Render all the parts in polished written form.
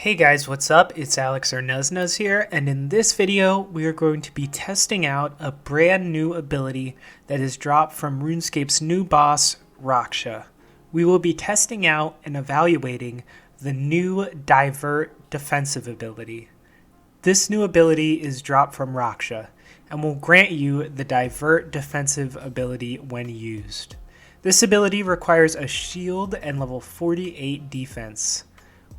Hey guys, what's up? It's Alex or Nuznuz here, and in this video, we are going to be testing out a brand new ability that is dropped from Runescape's new boss, Raksha. We will be testing out and evaluating the new Divert defensive ability. This new ability is dropped from Raksha, and will grant you the Divert defensive ability when used. This ability requires a shield and level 48 defense.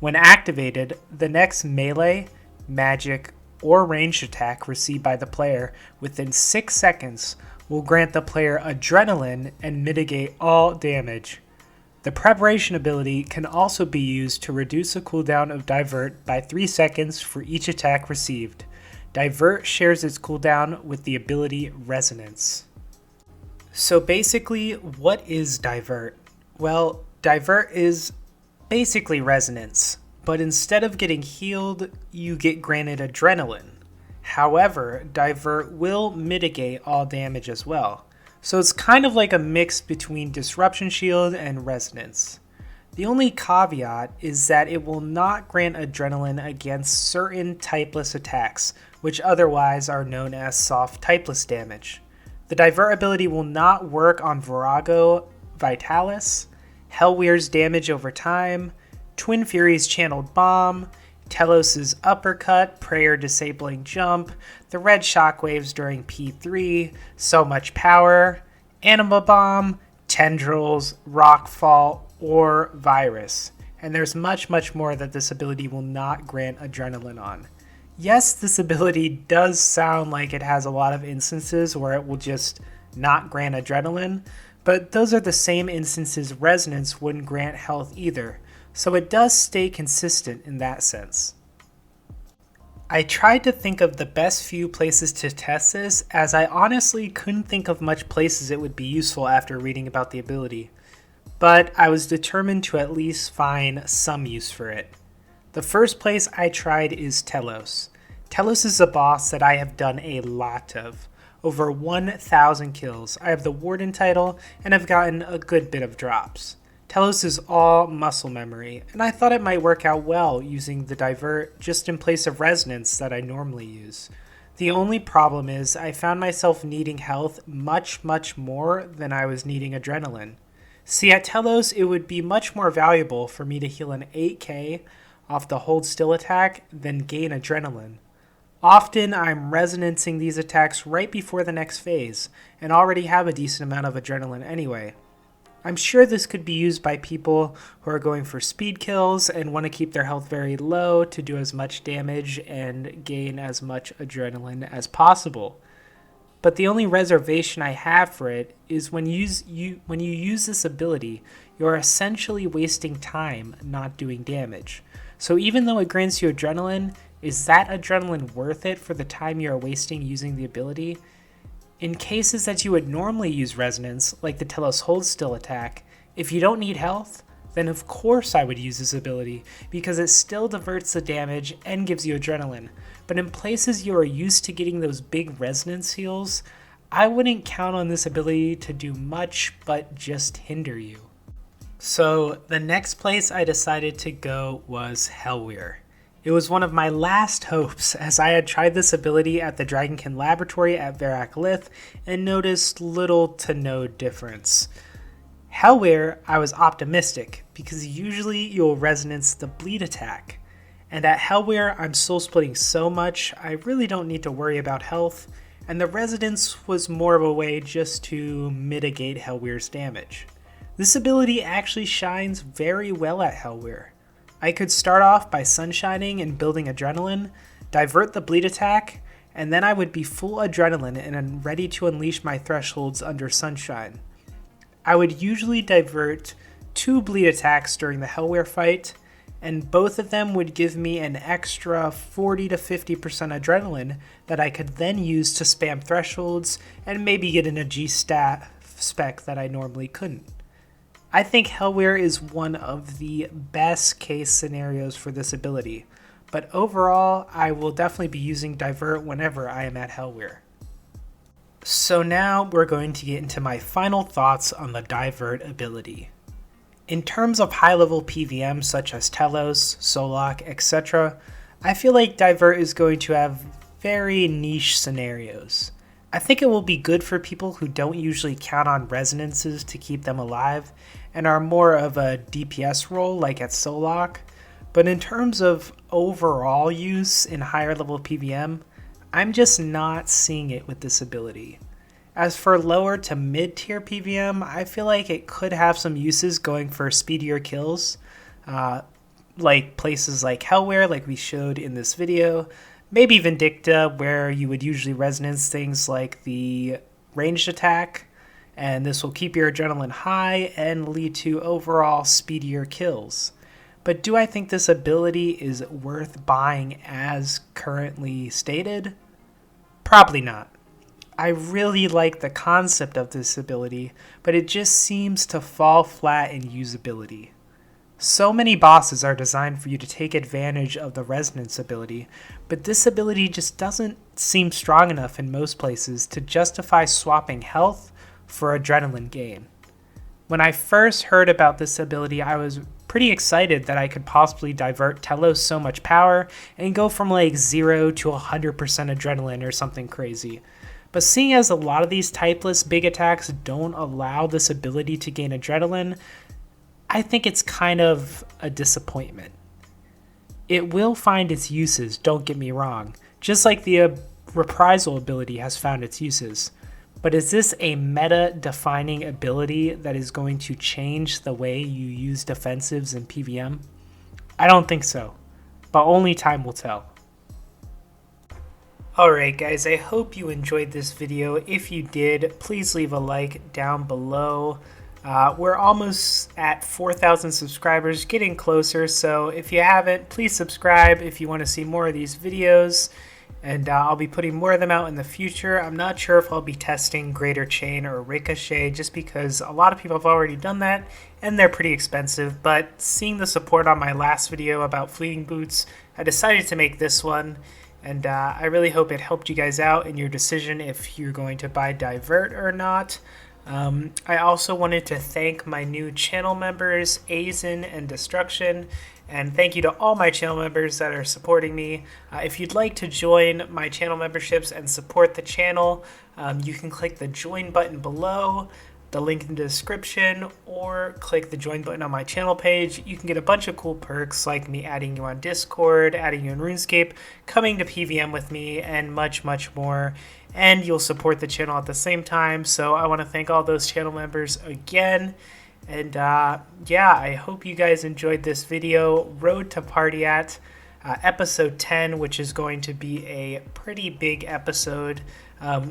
When activated, the next melee, magic, or ranged attack received by the player within 6 seconds will grant the player adrenaline and mitigate all damage. The preparation ability can also be used to reduce the cooldown of Divert by 3 seconds for each attack received. Divert shares its cooldown with the ability Resonance. So basically, what is Divert? Well, Divert is basically Resonance, but instead of getting healed, you get granted adrenaline. However, Divert will mitigate all damage as well, so it's kind of like a mix between Disruption Shield and Resonance. The only caveat is that it will not grant adrenaline against certain typeless attacks, which otherwise are known as soft typeless damage. The Divert ability will not work on Virago Vitalis, Hellwear's damage over time, Twin Fury's channeled bomb, Telos' uppercut, prayer disabling jump, the red shockwaves during P3, so much power, anima bomb, tendrils, rockfall, or virus. And there's much more that this ability will not grant adrenaline on. Yes, this ability does sound like it has a lot of instances where it will just not grant adrenaline, but those are the same instances Resonance wouldn't grant health either, so it does stay consistent in that sense. I tried to think of the best few places to test this, as I honestly couldn't think of much places it would be useful after reading about the ability, but I was determined to at least find some use for it. The first place I tried is Telos. Telos is a boss that I have done a lot of. Over 1,000 kills. I have the Warden title, and I've gotten a good bit of drops. Telos is all muscle memory, and I thought it might work out well using the Divert just in place of Resonance that I normally use. The only problem is I found myself needing health much more than I was needing adrenaline. See, at Telos it would be much more valuable for me to heal an 8k off the hold still attack than gain adrenaline. Often I'm resonancing these attacks right before the next phase, and already have a decent amount of adrenaline anyway. I'm sure this could be used by people who are going for speed kills and want to keep their health very low to do as much damage and gain as much adrenaline as possible. But the only reservation I have for it is when you use this ability, you're essentially wasting time not doing damage. So even though it grants you adrenaline, is that adrenaline worth it for the time you are wasting using the ability? In cases that you would normally use Resonance, like the Telos Hold Still attack, if you don't need health, then of course I would use this ability, because it still diverts the damage and gives you adrenaline. But in places you are used to getting those big Resonance heals, I wouldn't count on this ability to do much but just hinder you. So the next place I decided to go was Hellwear. It was one of my last hopes, as I had tried this ability at the Dragonkin Laboratory at Verak and noticed little to no difference. Hellwear, I was optimistic, because usually you'll resonance the bleed attack. And at Hellwear, I'm soul splitting so much, I really don't need to worry about health, and the resonance was more of a way just to mitigate Hellwear's damage. This ability actually shines very well at Hellwear. I could start off by sunshining and building adrenaline, divert the bleed attack, and then I would be full adrenaline and ready to unleash my thresholds under sunshine. I would usually divert 2 bleed attacks during the Hellwear fight, and both of them would give me an extra 40 to 50% adrenaline that I could then use to spam thresholds and maybe get in a G-stat spec that I normally couldn't. I think Hellwear is one of the best case scenarios for this ability, but overall, I will definitely be using Divert whenever I am at Hellwear. So now we're going to get into my final thoughts on the Divert ability. In terms of high-level PVM such as Telos, Solok, etc., I feel like Divert is going to have very niche scenarios. I think it will be good for people who don't usually count on resonances to keep them alive and are more of a DPS role like at Solok, but in terms of overall use in higher level PVM, I'm just not seeing it with this ability. As for lower to mid tier PVM, I feel like it could have some uses going for speedier kills, like places like Hellwear, like we showed in this video, maybe Vindicta, where you would usually resonance things like the ranged attack, and this will keep your adrenaline high and lead to overall speedier kills. But do I think this ability is worth buying as currently stated? Probably not. I really like the concept of this ability, but it just seems to fall flat in usability. So many bosses are designed for you to take advantage of the resonance ability, but this ability just doesn't seem strong enough in most places to justify swapping health for adrenaline gain. When I first heard about this ability, I was pretty excited that I could possibly divert Telos so much power and go from like 0 to 100% adrenaline or something crazy. But seeing as a lot of these typeless big attacks don't allow this ability to gain adrenaline, I think it's kind of a disappointment. It will find its uses, don't get me wrong, just like the reprisal ability has found its uses. But is this a meta-defining ability that is going to change the way you use defensives in PvM? I don't think so, but only time will tell. Alright guys, I hope you enjoyed this video. If you did, please leave a like down below. We're almost at 4,000 subscribers, getting closer, so if you haven't, please subscribe if you want to see more of these videos, and I'll be putting more of them out in the future. I'm not sure if I'll be testing Greater Chain or Ricochet, just because a lot of people have already done that, and they're pretty expensive, but seeing the support on my last video about Fleeting Boots, I decided to make this one. And I really hope it helped you guys out in your decision if you're going to buy Divert or not. I also wanted to thank my new channel members, Azen and Destruction, and thank you to all my channel members that are supporting me. If you'd like to join my channel memberships and support the channel, you can click the join button below, the link in the description, or click the join button on my channel page. You can get a bunch of cool perks like me adding you on Discord, adding you in Runescape, coming to PVM with me, and much, much more. And you'll support the channel at the same time. So I want to thank all those channel members again. And yeah, I hope you guys enjoyed this video. Road to Party At episode 10, which is going to be a pretty big episode,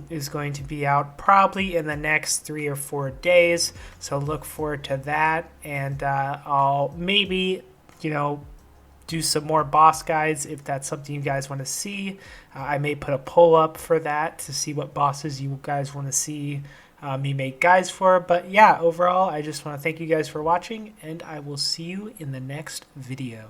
is going to be out probably in the next 3 or 4 days. So look forward to that. And I'll maybe, do some more boss guides if that's something you guys want to see. I may put a poll up for that to see what bosses you guys want to see me make guides for. But yeah, overall, I just want to thank you guys for watching, and I will see you in the next video.